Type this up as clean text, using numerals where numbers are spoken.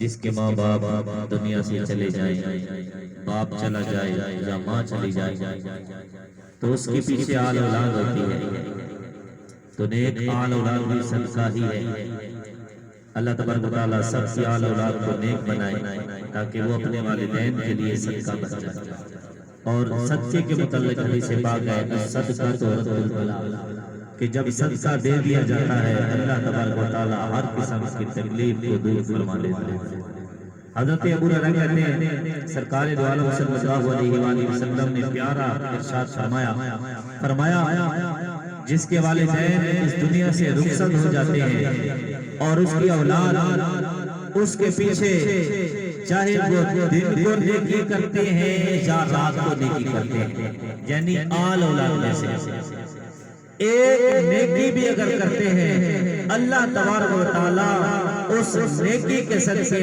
جس کے ماں باپ دنیا سے چلے جائیں، باپ چلا جائے یا ماں چلی جائے تو اس کے پیچھے آل اولاد ہوتی ہے، تو نیک آل اولاد بھی صدقہ ہی ہے۔ اللہ تبارک و تعالیٰ سب کی آل اولاد کو نیک بنائے تاکہ وہ اپنے والدین کے لیے صدقہ بن جائے۔ اور صدقے کے متعلق حدیث پاک ہے صدقہ تو رد البلا، کہ جب صدقہ دے دیا جاتا ہے اللہ تبارک و تعالیٰ ہر قسم کی تکلیف کو دور فرما دیتا ہے۔ حضرت ابو ہریرہ کہتے ہیں سرکار دو عالم صلی اللہ علیہ وآلہ وسلم نے پیارا ارشاد فرمایا جس کے والدین اس دنیا سے رخصت ہو جاتے ہیں اور اس کی اولاد اس کے پیچھے چاہے وہ دن کو نیکی کرتے ہیں یا رات کو نیکی کرتے ہیں، یعنی آل اولاد میں سے ایک نیکی بھی اگر کرتے ہیں اللہ تبارک و تعالیٰ اس نیکی کے صدقے